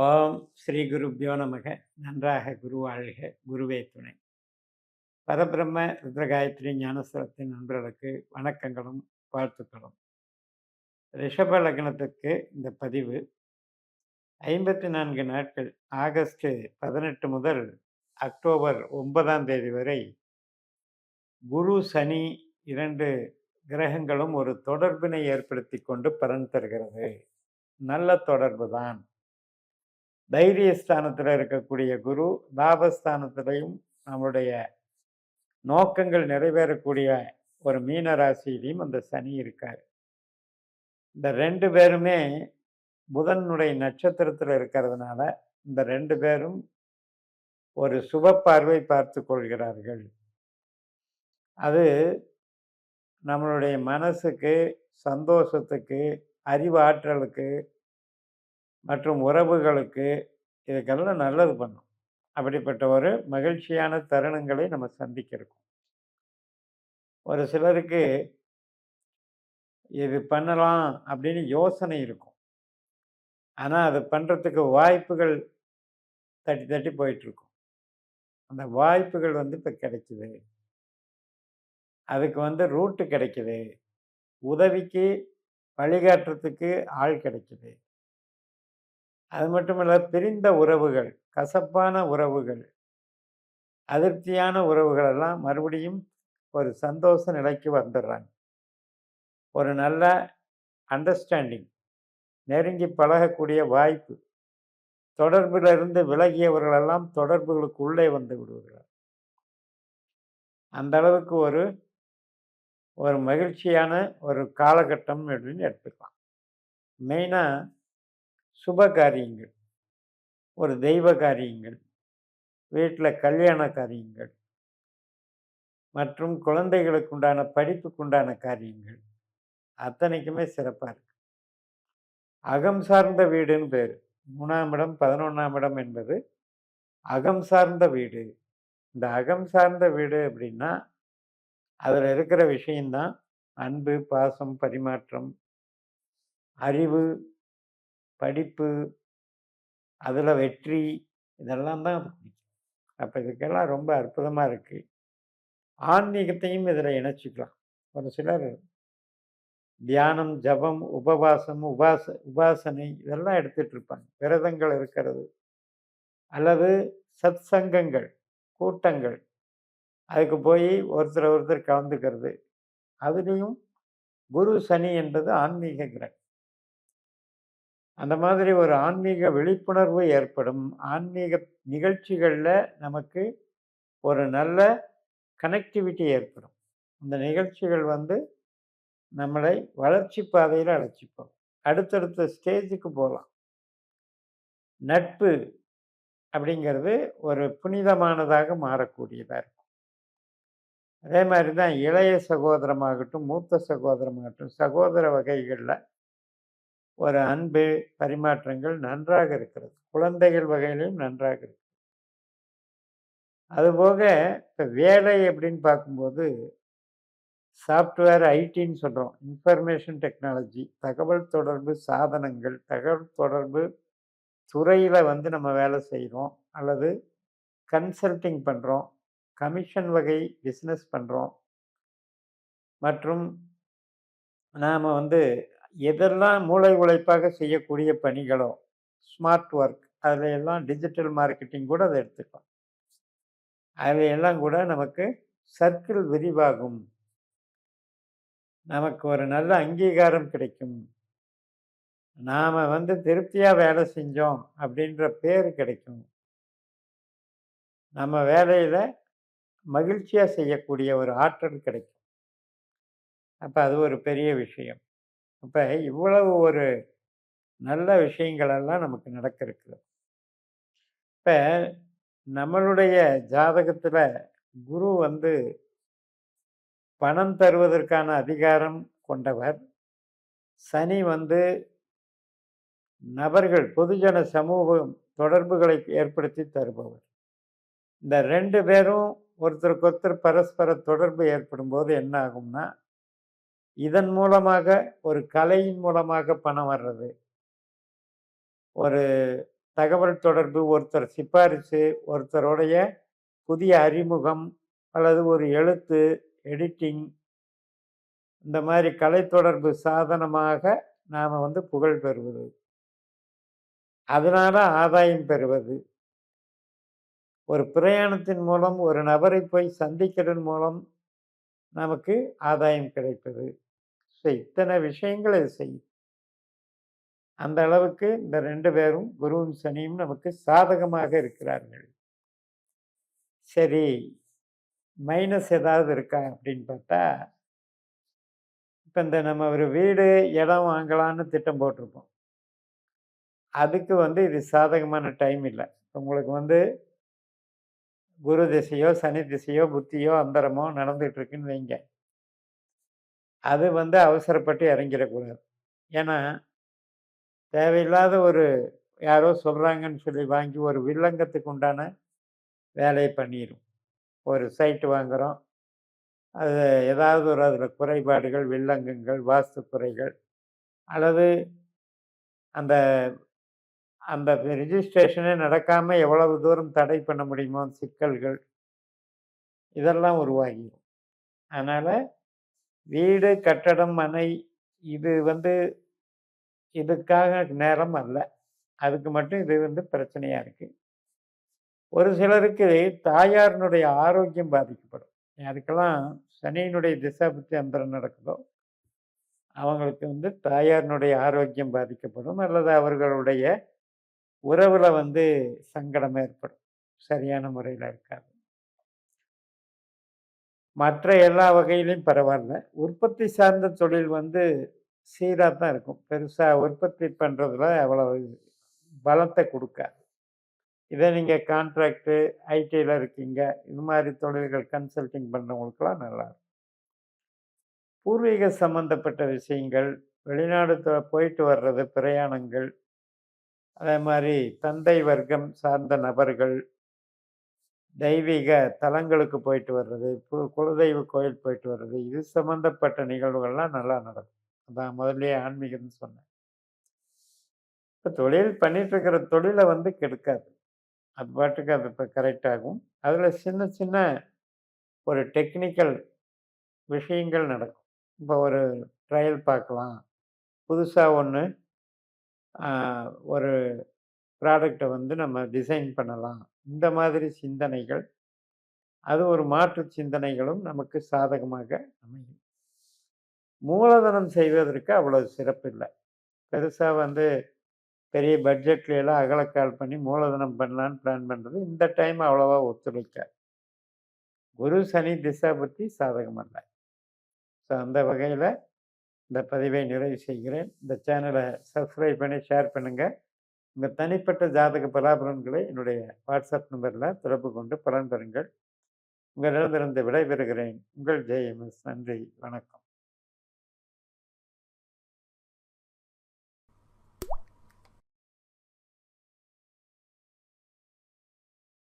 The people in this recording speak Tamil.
ஓம் ஸ்ரீ குருப்யோ நமக. நன்றாக குரு வாழ்க, குருவே துணை. பரபிரம்ம ருத்ரகாயத்ரி ஞானஸ்வரத்தின் நண்பர்களுக்கு வணக்கங்களும் வாழ்த்துக்களும். ரிஷப லக்னத்துக்கு இந்த பதிவு 54 நாட்கள், ஆகஸ்ட் 18 முதல் அக்டோபர் 9ஆம் தேதி வரை குரு சனி 2 கிரகங்களும் ஒரு தொடர்பினை ஏற்படுத்தி கொண்டு பலன் தருகிறது. நல்ல தொடர்பு தான். தைரியஸ்தானத்தில் இருக்கக்கூடிய குரு லாபஸ்தானத்திலையும் நம்முடைய நோக்கங்கள் நிறைவேறக்கூடிய ஒரு மீன ராசியிலையும் அந்த சனி இருக்கார். இந்த 2 பேருமே புதனுடைய நட்சத்திரத்தில் இருக்கிறதுனால இந்த 2 பேரும் ஒரு சுப பார்வை பார்த்து கொள்கிறார்கள். அது நம்மளுடைய மனசுக்கு, சந்தோஷத்துக்கு, அறிவாற்றலுக்கு மற்றும் உறவுகளுக்கு இதுக்கெல்லாம் நல்லது பண்ணும். அப்படிப்பட்ட ஒரு மகிழ்ச்சியான தருணங்களை நம்ம சந்திக்கிறோம். ஒரு சிலருக்கு இது பண்ணலாம் அப்படின்னு யோசனை இருக்கும். ஆனால் அது பண்ணுறதுக்கு வாய்ப்புகள் தட்டி தட்டி போயிட்டுருக்கும். அந்த வாய்ப்புகள் இப்போ கிடைக்குது. அதுக்கு ரூட்டு கிடைக்குது. உதவிக்கு வழிகாட்டுறதுக்கு ஆள் கிடைக்குது. அது மட்டும் இல்லை, பிரிந்த உறவுகள், கசப்பான உறவுகள், அதிருப்தியான உறவுகள் எல்லாம் மறுபடியும் ஒரு சந்தோஷ நிலைக்கு வந்துடுறாங்க. ஒரு நல்ல அண்டர்ஸ்டாண்டிங், நெருங்கி பழகக்கூடிய வாய்ப்பு, தொடர்பிலிருந்து விலகியவர்களெல்லாம் தொடர்புகளுக்கு உள்ளே வந்து விடுவார்கள். அந்த அளவுக்கு ஒரு ஒரு மகிழ்ச்சியான ஒரு காலகட்டம் அப்படின்னு எடுத்துக்கலாம். மெயினாக சுப காரியங்கள், ஒரு தெய்வ காரியங்கள், வீட்டில் கல்யாண காரியங்கள் மற்றும் குழந்தைகளுக்கு உண்டான படிப்புக்குண்டான காரியங்கள் அத்தனைக்குமே சிறப்பாக இருக்கு. அகம் சார்ந்த வீடுன்னு பேர். 3ஆம் இடம் 11ஆம் இடம் என்பது அகம் சார்ந்த வீடு. இந்த அகம் சார்ந்த வீடு அப்படின்னா அதில் இருக்கிற விஷயம்தான் அன்பு, பாசம், பரிமாற்றம், அறிவு, படிப்பு, அதில் வெற்றி, இதெல்லாம் தான் பிடிக்கும். அப்போ இதுக்கெல்லாம் ரொம்ப அற்புதமாக இருக்குது. ஆன்மீகத்தையும் இதில் இணைச்சிக்கலாம். ஒரு சிலர் தியானம், ஜபம், உபவாசம், உபாசனை இதெல்லாம் எடுத்துட்டு இருப்பாங்க. விரதங்கள் இருக்கிறது அல்லது சத் சங்கங்கள், கூட்டங்கள், அதுக்கு போய் ஒருத்தர் கலந்துக்கிறது. அதுலேயும் குரு சனி என்பது ஆன்மீக கிரகம். அந்த மாதிரி ஒரு ஆன்மீக விழிப்புணர்வு ஏற்படும். ஆன்மீக நிகழ்ச்சிகளில் நமக்கு ஒரு நல்ல கனெக்டிவிட்டி ஏற்படும். அந்த நிகழ்ச்சிகள் நம்மளை வளர்ச்சி பாதையில் அழைச்சிப்போம். அடுத்தடுத்த ஸ்டேஜுக்கு போகலாம். நட்பு அப்படிங்கிறது ஒரு புனிதமானதாக மாறக்கூடியதாக இருக்கும். அதே மாதிரி தான் இளைய சகோதரமாகட்டும், மூத்த சகோதரமாகட்டும், சகோதர வகைகளில் ஒரு அன்பு பரிமாற்றங்கள் நன்றாக இருக்கிறது. குழந்தைகள் வகையிலையும் நன்றாக இருக்கு. அதுபோக இப்போ வேலை அப்படின்னு பார்க்கும்போது சாஃப்ட்வேர், ஐடின்னு சொல்கிறோம். இன்ஃபர்மேஷன் டெக்னாலஜி, தகவல் தொடர்பு சாதனங்கள், தகவல் தொடர்பு துறையில் நம்ம வேலை செய்கிறோம் அல்லது கன்சல்டிங் பண்ணுறோம், கமிஷன் வகை பிஸ்னஸ் பண்ணுறோம். மற்றும் நாம் எதெல்லாம் மூளை உழைப்பாக செய்யக்கூடிய பணிகளோ, ஸ்மார்ட் ஒர்க், அதில் எல்லாம் டிஜிட்டல் மார்க்கெட்டிங் கூட அதை எடுத்துக்கலாம். அதில் எல்லாம் கூட நமக்கு சர்க்கிள் விரிவாகும். நமக்கு ஒரு நல்ல அங்கீகாரம் கிடைக்கும். நாம் திருப்தியாக வேலை செஞ்சோம் அப்படின்ற பேர் கிடைக்கும். நம்ம வேலையில் மகிழ்ச்சியாக செய்யக்கூடிய ஒரு ஆற்றல் கிடைக்கும். அப்போ அது ஒரு பெரிய விஷயம். அப்போ இவ்வளவு ஒரு நல்ல விஷயங்களெல்லாம் நமக்கு நடக்க இருக்குது. இப்போ நம்மளுடைய ஜாதகத்தில் குரு பணம் தருவதற்கான அதிகாரம் கொண்டவர். சனி நபர்கள், பொதுஜன சமூகம் தொடர்புகளை ஏற்படுத்தி தருபவர். இந்த 2 பேரும் ஒருத்தருக்கு பரஸ்பர தொடர்பு ஏற்படும் போது என்ன ஆகும்னா, இதன் மூலமாக ஒரு கலையின் மூலமாக பணம் வர்றது, ஒரு தகவல் தொடர்பு, ஒருத்தர் சிபாரிசு, ஒருத்தருடைய புதிய அறிமுகம் அல்லது ஒரு எழுத்து, எடிட்டிங் இந்த மாதிரி கலைத்தொடர்பு சாதனமாக நாம புகழ் பெறுவது. அதனால ஆதாயம் பெறுவது. ஒரு பிரயாணத்தின் மூலம் ஒரு நபரை போய் சந்திக்கிறதன் மூலம் நமக்கு ஆதாயம் கிடைப்பது. ஸோ இத்தனை விஷயங்கள் இது செய்யும். அந்த அளவுக்கு இந்த 2 பேரும் குருவும் சனியும் நமக்கு சாதகமாக இருக்கிறார்கள். சரி, மைனஸ் ஏதாவது இருக்கா அப்படின்னு பார்த்தா, இப்ப இந்த நம்ம ஒரு வீடு, இடம் வாங்கலான்னு திட்டம் போட்டிருப்போம். அதுக்கு இது சாதகமான டைம் இல்ல. உங்களுக்கு குரு திசையோ, சனி திசையோ, புத்தியோ, அந்தரமோ நடந்துட்டு இருக்குன்னு வைங்க. அது அவசரப்பட்டு இறங்கிடக்கூடாது. ஏன்னா, தேவையில்லாத ஒரு யாரோ சொல்றாங்கன்னு சொல்லி வாங்கி ஒரு வில்லங்கத்துக்கு உண்டான வேலையை பண்ணிரும். ஒரு சைட் வாங்குறோம். அது ஏதாவது ஒரு அதில குறைபாடுகள், வில்லங்கங்கள், வாஸ்து குறைகள் அல்லது அந்த அந்த ரிஜிஸ்ட்ரேஷனே நடக்காம எவ்வளவு தூரம் தடை பண்ண முடியுமோ சிக்கல்கள், இதெல்லாம் உருவாகிரும். அதனால வீடு, கட்டடம், மனை இது இதுக்காக நேரம் அல்ல. அதுக்கு மட்டும் இது பிரச்சனையா இருக்கு. ஒரு சிலருக்கு தாயாரினுடைய ஆரோக்கியம் பாதிக்கப்படும். யாருக்கெல்லாம் சனியினுடைய திசாபுத்தி அந்தரம் நடக்குதோ, அவங்களுக்கு தாயாரினுடைய ஆரோக்கியம் பாதிக்கப்படும் அல்லது அவர்களுடைய உறவுல சங்கடம் ஏற்படும். சரியான முறையில இருக்காது. மற்ற எல்லா வகையிலும் பரவாயில்ல. உற்பத்தி சார்ந்த தொழில் சீரா தான் இருக்கும். பெருசா உற்பத்தி பண்றதுல அவ்வளவு பலத்த குடுக்காது. இதே நீங்க கான்ட்ராக்ட், ஐடில இருக்கீங்க. இது மாரி தொழில்கள் கன்சல்டிங் பண்றவங்களுக்கெல்லாம் நல்லாருக்கும். பூர்வீக சம்பந்தப்பட்ட விஷயங்கள், வெளிநாடு போயிட்டு வர்றது, பிரயாணங்கள், அதே மாரி தந்தை வர்க்கம் சார்ந்த நபர்கள், தெய்வீக தலங்களுக்கு போயிட்டு வர்றது, குலதெய்வ கோயில் போயிட்டு வர்றது, இது சம்பந்தப்பட்ட நிகழ்வுகள்லாம் நல்லா நடக்கும். அதான் முதல்லயே ஆன்மீகம்னு சொன்னேன். இப்ப தொழில் பண்ணிட்டு இருக்கிற தொழில கெடுக்காது. அது பாட்டுக்கு அது இப்ப கரெக்ட் ஆகும். அதுல சின்ன சின்ன ஒரு டெக்னிக்கல் விஷயங்கள் நடக்கும். இப்போ ஒரு ட்ரையல் பார்க்கலாம். புதுசா ஒண்ணு ஒரு ப்ராடக்ட்ட நம்ம டிசைன் பண்ணலாம். இந்த மாதிரி சிந்தனைகள், அது ஒரு மாற்று சிந்தனைகளும் நமக்கு சாதகமாக அமையும். மூலதனம் செய்வதற்கு அவ்வளவு சிறப்பு இல்ல. பெருசா பெரிய பட்ஜெட்ல எல்லாம் அகலக்கால் பண்ணி மூலதனம் பண்ணலான்னு பிளான் பண்றது இந்த டைம் அவ்வளவா ஒத்துழைக்காது. குரு, சனி திசா புத்தி சாதகம் அல்ல. ஸோ அந்த வகையில இந்த பதிவை நிறைவு செய்கிறேன். இந்த சேனலை சப்ஸ்கிரைப் பண்ணி ஷேர் பண்ணுங்க. உங்க தனிப்பட்ட ஜாதக பலாபலன்களை என்னுடைய வாட்ஸ்அப் நம்பர்ல தொடர்பு கொண்டு பலன் பெறுங்கள். உங்களிடமிருந்து விடைபெறுகிறேன். உங்கள் ஜெயஎம்எஸ். நன்றி, வணக்கம்.